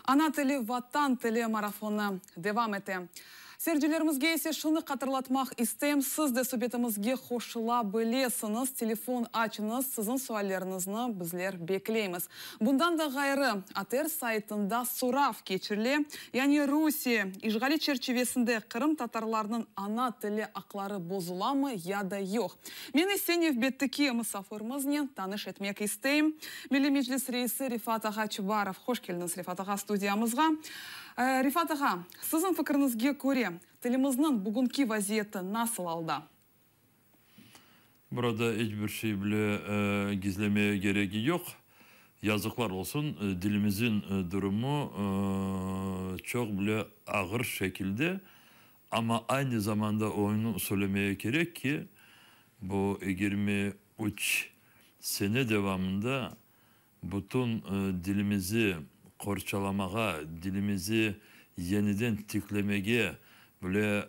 Ana tili, vatan tili marafonu devam ete. Seyircilerimizge ise şunu hatırlatmak isteyim. Siz de sohbetimizge hoşulabilirsiniz. Telefon açınız. Sizin suallarınızı bizler bekleyimiz. Bundan da gayrı ATR saytında sorav geçirli. Yani Rusya işgali çerçevesinde Kırım Tatarlarının ana tili akları bozula mı ya da yok? Meni seni betteki misafirimizni tanış etmek isteyim. Milli Meclis Reisi Rifat Ağa Çubarov. Hoş geldiniz Rifat Ağa studiyamızga. Rifat Ağa, sizin fikrinizge göre tilimizin bugünkü vaziyeti nasıl aldı? Burada hiçbir şey bile gizlemeye gereği yok. Yazıklar olsun, dilimizin durumu çok bile ağır şekilde, ama aynı zamanda oyunu söylemeye gerek ki bu 23 sene devamında bütün dilimizi korçalamaya, dilimizi yeniden tiklemeye, böyle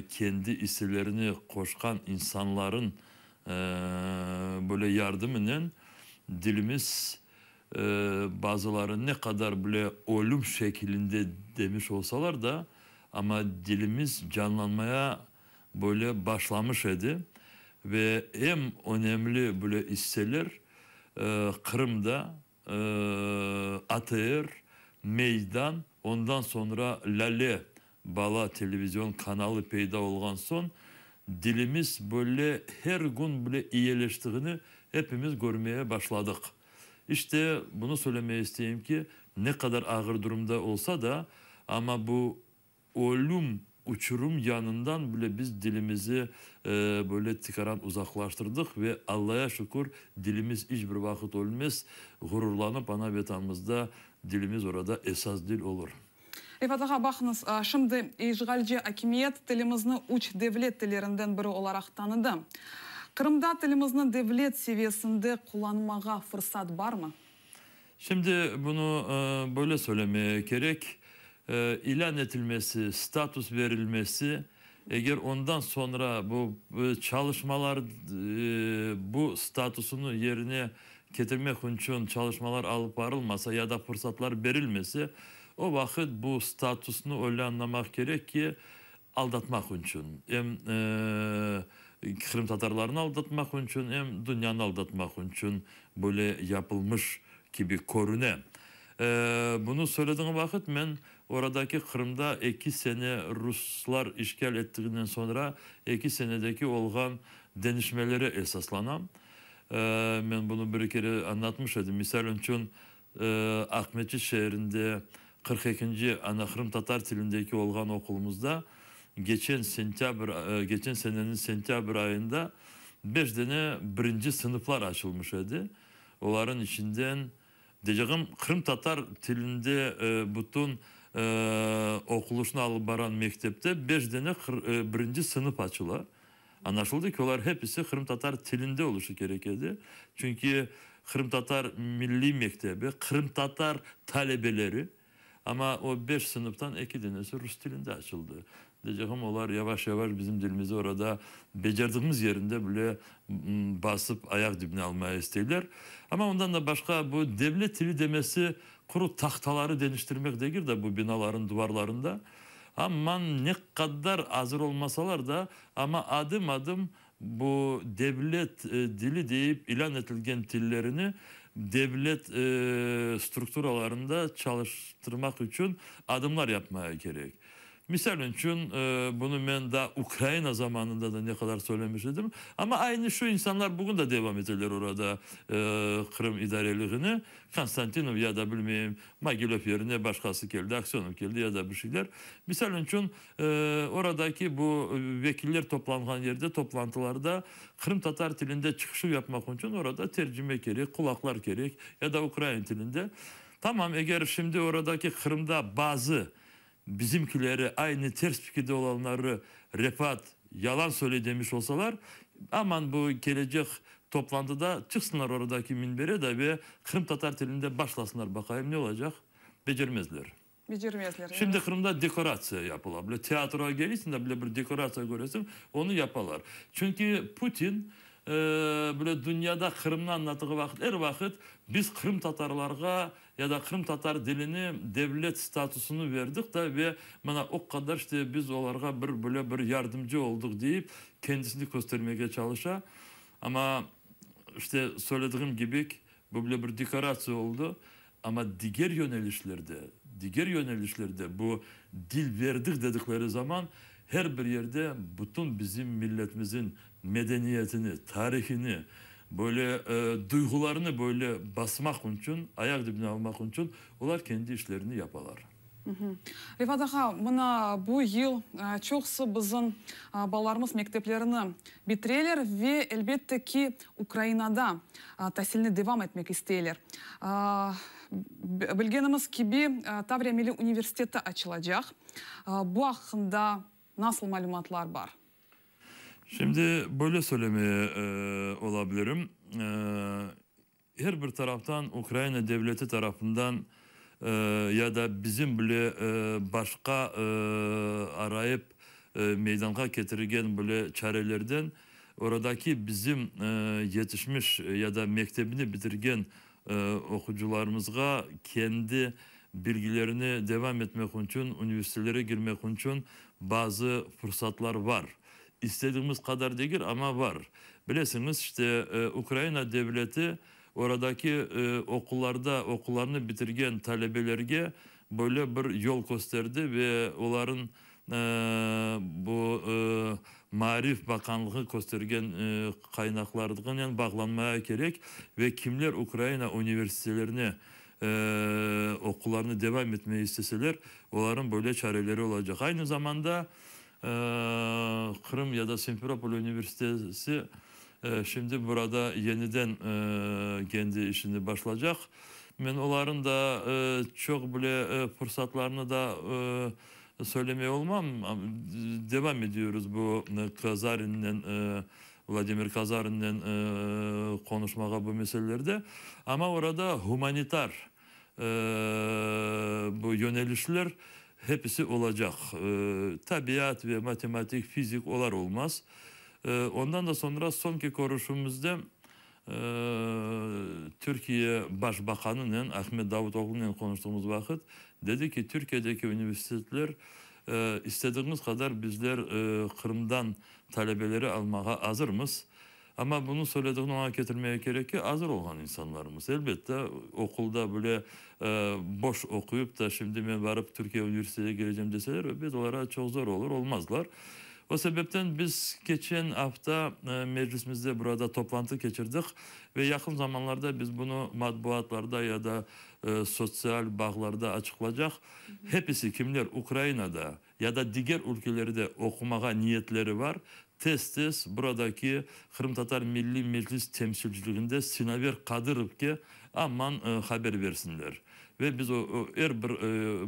kendi isimlerini koşkan insanların böyle yardımıyla dilimiz bazıları ne kadar böyle ölüm şeklinde demiş olsalar da, ama dilimiz canlanmaya böyle başlamış idi. Ve en önemli böyle hisseler Kırım'da ATR, Meydan, ondan sonra Lale Bala televizyon kanalı peyda olgan son dilimiz böyle her gün böyle iyileştiğini hepimiz görmeye başladık. İşte bunu söylemeye isteyeyim ki ne kadar ağır durumda olsa da, ama bu ölüm uçurum yanından bile biz dilimizi böyle tıkaran uzaklaştırdık ve Allah'a şükür dilimiz hiçbir vakit ölmez. Gururlanıp ana vatanımızda dilimiz orada esas dil olur. Rifat Ağa, bakınız, şimdi işgalci hakimiyet tilimizni uç devlet dillerinden biri olarak tanıdı. Kırım'da tilimizin devlet seviyesinde kullanmaya fırsat var mı? Şimdi bunu böyle söylemeye gerek. İlan edilmesi, status verilmesi, eğer ondan sonra bu çalışmalar bu statusunu yerine getirmek için çalışmalar alıp varılmasa ya da fırsatlar verilmesi, o vakit bu statusunu öyle anlamak gerek ki aldatmak için, hem Kırım Tatarlarını aldatmak için hem dünyanı aldatmak için böyle yapılmış gibi korunan. Bunu söylediğim vakit ben oradaki Kırım'da 2 sene Ruslar işgal ettiğinden sonra 2 senedeki olgan denişmelere esaslanam. Ben bunu bir kere anlatmış idim. Misal için Akmetçi şehrinde 42. ana Kırım Tatar tilindeki olgan okulumuzda geçen senenin sentyabr ayında 5 tane birinci sınıflar açılmış idi. Onların içinden diyeceğim Kırım Tatar tilinde bütün okuluşunu alıp baran mektepte 5 tane birinci sınıf açılar. Anlaşıldı ki onlar hepsi Kırım Tatar tilinde oluşu gerekirdi. Çünkü Kırım Tatar Milli Mektebi, Kırım Tatar talebeleri, ama o 5 sınıftan 2 tanesi Rus dilinde açıldı. Diyeceğim onlar yavaş yavaş bizim dilimizi orada becerdiğimiz yerinde bile basıp ayak dibine almaya isterler. Ama ondan da başka bu devlet dili demesi kuru tahtaları değiştirmek değil de bu binaların duvarlarında. Ama ne kadar hazır olmasalar da, ama adım adım bu devlet dili deyip ilan edilen dillerini devlet strukturalarında çalıştırmak için adımlar yapmaya gerek. Misal için bunu ben daha Ukrayna zamanında da ne kadar söylemiştim. Ama aynı şu insanlar bugün de devam ederler orada Kırım idareliğini. Konstantinov ya da bilmeyeyim Magilov yerine başkası geldi, Aksyonov geldi ya da bir şeyler. Misal için oradaki bu vekiller toplanan yerde toplantılarda Kırım Tatar dilinde çıkışı yapmak için orada tercüme gerek, kulaklar gerek ya da Ukrayna dilinde. Tamam, eğer şimdi oradaki Kırım'da bazı bizimkileri aynı ters fikirde olanları Refat yalan söyle demiş olsalar, aman bu gelecek toplantıda çıksınlar oradaki minbere de ve Kırım Tatar dilinde başlasınlar, bakayım ne olacak? Becermezler. Şimdi evet. Kırım'da dekorasyon yapılabilir. Tiyatroya gelirsin de bile bir dekorasyon görürsün, onu yaparlar. Çünkü Putin böyle dünyada Kırım'ı anlattığı vakit, her vakit biz Kırım Tatarlarga ya da Kırım Tatar dilini devlet statüsünü verdik de ve bana o kadar işte biz onlara böyle bir yardımcı olduk deyip kendisini göstermeye çalışa. Ama işte söylediğim gibi bu böyle bir dekorasyon oldu. Ama diğer yönelişlerde bu dil verdik dedikleri zaman her bir yerde bütün bizim milletimizin medeniyetini, tarihini, böyle duygularını böyle basmak için, ayak dibine almak için onlar kendi işlerini yaparlar. Rifat ağa, mına bu yıl çoğusu bizim баларımız mekteplerini bitirirler ve elbette ki Ukrayna'da tahsilini devam etmek isterler. Bildiğimiz gibi Tavriya Milli Üniversiteti açılacak. Bu hakkında nasıl malumatlar var? Şimdi böyle söylemeye olabilirim. Her bir taraftan Ukrayna devleti tarafından ya da bizim bile başka arayıp meydana getirgen böyle çarelerden oradaki bizim yetişmiş ya da mektebini bitirgen okucularımızga kendi bilgilerini devam etmek için, üniversitelere girmek için bazı fırsatlar var. İstediğimiz kadar değil ama var. Bilirsiniz işte Ukrayna devleti oradaki okullarını bitirgen talebelerge böyle bir yol gösterdi ve onların bu Marif Bakanlığı göstergen kaynaklardan yani bağlanmaya gerek ve kimler Ukrayna üniversitelerine okullarını devam etmeyi isteseler onların böyle çareleri olacak. Aynı zamanda Kırım ya da Simferopol Üniversitesi şimdi burada yeniden kendi işini başlayacak. Ben onların da çok böyle fırsatlarını da söylemeye olmam. Devam ediyoruz bu Kazarin'den Vladimir Kazarin'den konuşmaya bu meselelerde. Ama orada humanitar bu yönelişler hepsi olacak. Tabiat ve matematik, fizik olar olmaz. Ondan da sonra sonki konuşmamızda Türkiye Başbakanı'nın Ahmet Davutoğlu'nun konuştuğumuz vakit dedi ki Türkiye'deki üniversiteler istediğimiz kadar bizler Kırım'dan talebeleri almaya hazırmız. Ama bunu söylediğini ona getirmeye gerek ki hazır olan insanlarımız. Elbette okulda böyle boş okuyup da şimdi ben varıp Türkiye Üniversitesi'ne gireceğim deseler biz onlara çok zor olur, olmazlar. O sebepten biz geçen hafta meclisimizde burada toplantı geçirdik ve yakın zamanlarda biz bunu matbuatlarda ya da sosyal bağlarda açıklayacak. Hepsi kimler Ukrayna'da ya da diğer ülkelerde okumaya niyetleri var. Tez buradaki Kırım Tatar Milli Meclis temsilciliğinde Sinaver Kadırov'ke aman haber versinler. Ve biz o her bir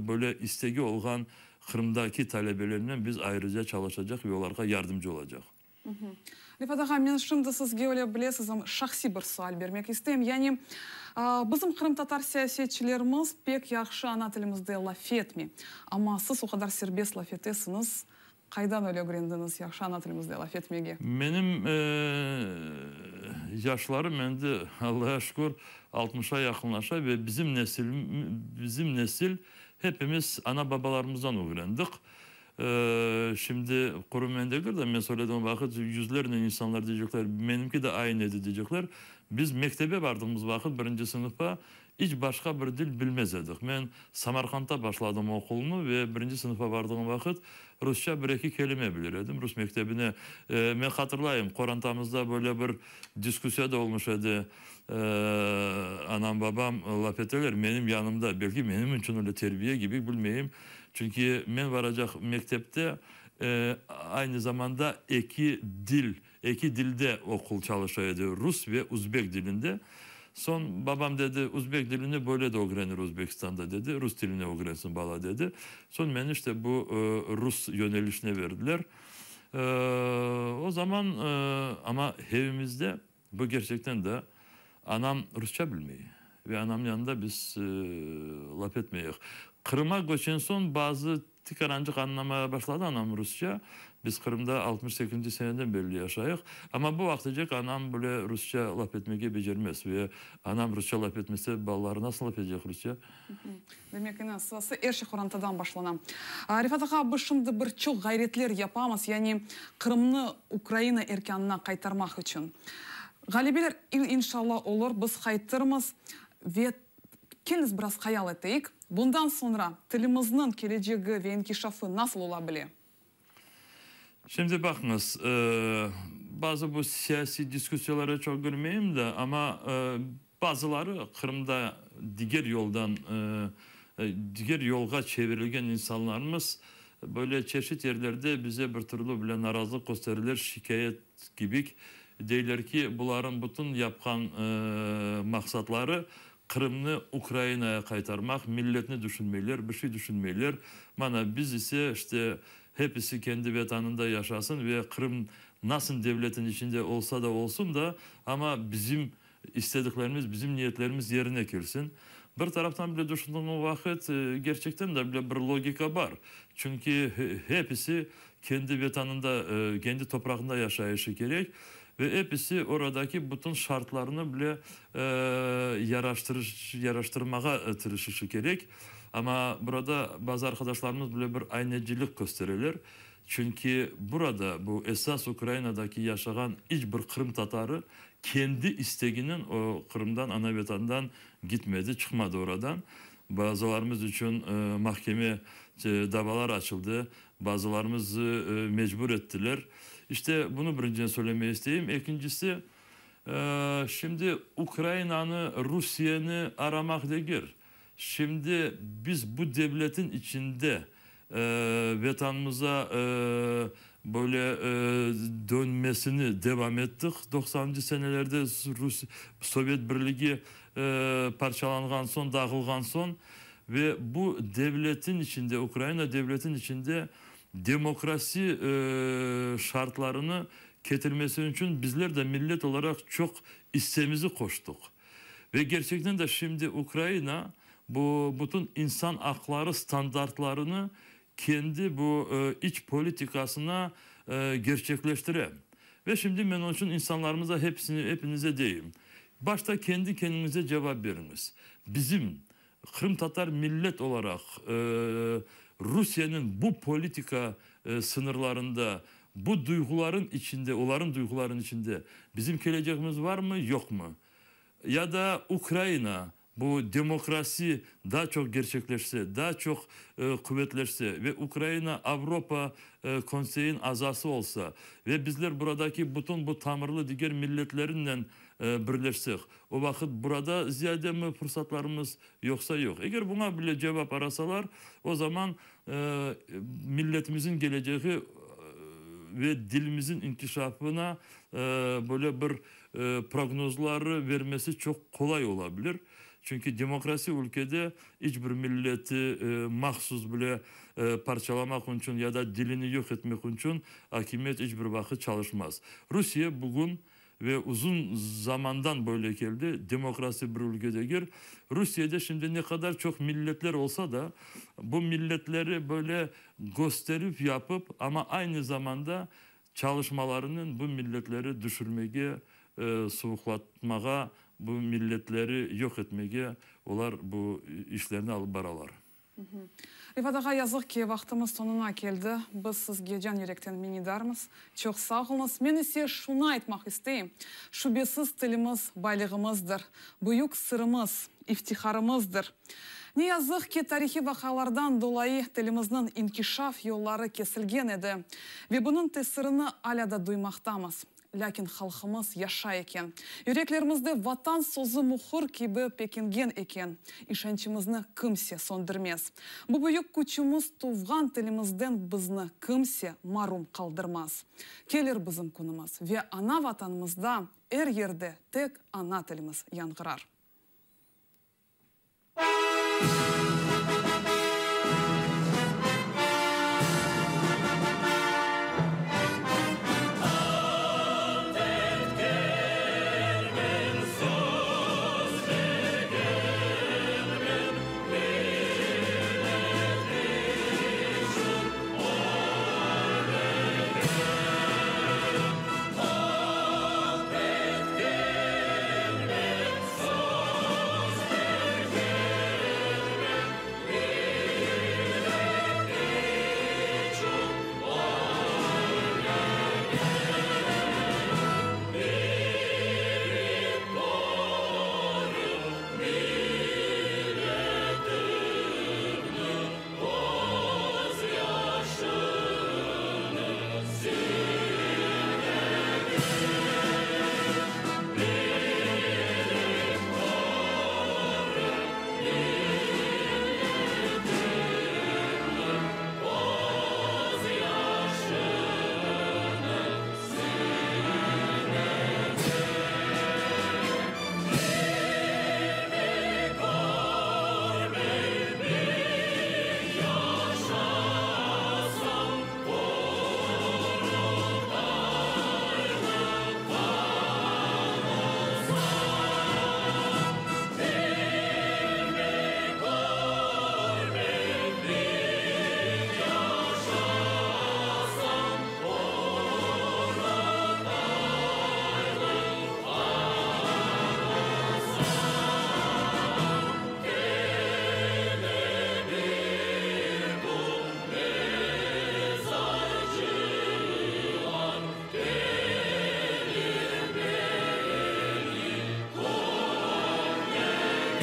böyle isteği olan Kırım'daki talebelerine biz ayrıca çalışacak ve onlara yardımcı olacak. Rifat ağa, men şimdi sizge öyle bilesiz, şahsi bir sual bermek isteyim. Yani bizim Kırım Tatar siyasetçilerimiz pek yaxşı ana tilimizde laf etmi. Ama siz o kadar serbest laf etesiniz. Kaydan öyle öğrendiniz yaxşı ana tilimizde laf etmege? Benim yaşlarım endi Allah'a şükür 60'a yakınlaşa ve bizim nesil hepimiz ana babalarımızdan öğrendik. Şimdi kurum mendekir de ben söylediğim vakit yüzlerine insanlar diyecekler, benimki de aynıydı diyecekler. Biz mektebe vardığımız vakit birinci sınıfa hiç başka bir dil bilmez edik. Ben Samarkand'da başladım okulunu ve birinci sınıfa vardığım vakit Rusça bir iki kelime bilirdim. Rus mektebine ben hatırlayayım. Korantamızda böyle bir diskusya da olmuş idi. Anam babam laf ettiler benim yanımda. Belki benim için öyle terbiye gibi bilmeyeyim. Çünkü ben varacak mektepte aynı zamanda iki dilde okul çalışıyordu. Rus ve Uzbek dilinde. Son babam dedi Uzbek dilini böyle de öğrenir Uzbekistan'da dedi. Rus dilini öğrensin bala dedi. Son beni işte bu Rus yönelişine verdiler. O zaman ama evimizde bu gerçekten de anam Rusça bilmeyi ve anam yanında biz laf etmeyiz. Kırım'a göçen son bazı tükarancık anlamaya başladı anam Rusça. Biz Kırım'da 68. seneden beri yaşayıq. Ama bu vakticek anam böyle Rusça laf etmeyi becermez. Ve anam Rusça laf etmese balları nasıl laf edecek Rusça? Demek ki nasılsa erşi Kurantadan başlanam. Rifat ağa, biz şimdi bir çok gayretler yapamaz. Yani Kırım'ını Ukrayna erkanına kaytarmak için. Galibeler inşallah olur, biz kaytarmız ve kendiniz biraz hayal ettik. Bundan sonra tilimizin geleceği ve inkişafı nasıl olabilir? Şimdi bakınız, bazı bu siyasi diskusiyalara çok girmeyeyim de ama bazıları Kırım'da diğer yoldan, diğer yolga çevrilgen insanlarımız böyle çeşit yerlerde bize bir türlü bile narazılık gösterirler, şikayet gibi. Deyirler ki bunların bütün yapkan maksatları Kırım'ı Ukrayna'ya kaytarmak, milletini düşünmeyler, bir şey düşünmeyler. Bana biz ise işte hepsi kendi vatanında yaşasın ve Kırım nasıl devletin içinde olsa da olsun da ama bizim istediklerimiz, bizim niyetlerimiz yerine gelsin. Bir taraftan bile düşündüğüm vakit gerçekten de bile bir logika var. Çünkü hepsi kendi vatanında, kendi toprağında yaşayışı gerek. Ve hepsi oradaki bütün şartlarını bile yaraştırmaya tırışışı gerek. Ama burada bazı arkadaşlarımız bile bir aynacılık gösterirler. Çünkü burada bu esas Ukrayna'daki yaşayan hiçbir Kırım Tatarı kendi isteğinin o Kırım'dan, ana vatandan gitmedi, çıkmadı oradan. Bazılarımız için mahkeme davalar açıldı. Bazılarımızı mecbur ettiler. İşte bunu birinciden söylemeyi isteyeyim. İkincisi, şimdi Ukrayna'nı, Rusya'nı aramak değil. Şimdi biz bu devletin içinde vatanımıza böyle dönmesini devam ettik. 90'cı senelerde Sovyet Birliği parçalangan son, dağılgan son ve bu devletin içinde, Ukrayna devletin içinde demokrasi şartlarını getirmesi için bizler de millet olarak çok isteğimizi koştuk. Ve gerçekten de şimdi Ukrayna bu bütün insan hakları standartlarını kendi bu iç politikasına gerçekleştiren. Ve şimdi ben onun için insanlarımıza hepinize diyeyim. Başta kendi kendinize cevap veriniz. Bizim Kırım Tatar millet olarak Rusya'nın bu politika sınırlarında, bu duyguların içinde, onların duyguların içinde bizim geleceğimiz var mı, yok mu? Ya da Ukrayna bu demokrasi daha çok gerçekleşse, daha çok kuvvetleşse ve Ukrayna Avrupa Konseyi'nin azası olsa ve bizler buradaki bütün bu tamirli diğer milletlerinden birleşsek, o vakit burada ziyade mi fırsatlarımız yoksa yok. Eğer buna bile cevap arasalar, o zaman milletimizin geleceği ve dilimizin inkişafına böyle bir prognozları vermesi çok kolay olabilir. Çünkü demokrasi ülkede hiçbir milleti mahsus bile parçalamak için ya da dilini yok etmek için hakimiyet hiçbir vakit çalışmaz. Rusya bugün ve uzun zamandan böyle geldi. Demokrasi bir ülkede gir. Rusya'da şimdi ne kadar çok milletler olsa da bu milletleri böyle gösterip yapıp ama aynı zamanda çalışmalarının bu milletleri düşürmeye, soğuklatmaya, bu milletleri yok etmeye onlar bu işlerini alıp baralar. Rifat ağa, yazık ki vaxtımız sonuna geldi. Biz sizge can yürekten minnettarmız. Çok sağ olunuz. Men ise şunu aytmak isteyim. Şüphesiz tilimiz baylığımızdır. Büyük sırrımız, iftiharımızdır. Ne yazık ki tarihi vakalardan dolayı tilimizin inkişaf yolları kesilgen edi. Ve bunun tesirini hala da duymaktayız. Lakin halkımız yaşa eken. Yüreklerimizde vatan sözü muhur gibi pekingen eken. İşençimizni kimse söndürmez. Bu büyük güçümüz tuğgan tilimizden bizni kimse marum kaldırmaz. Gelir bizim kunumuz ve ana vatanımızda her yerde tek ana tilimiz yankırar.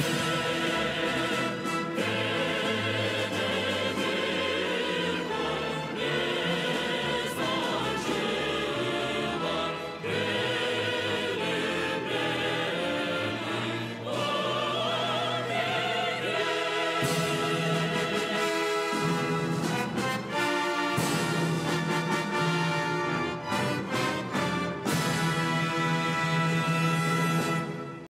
Türkiye.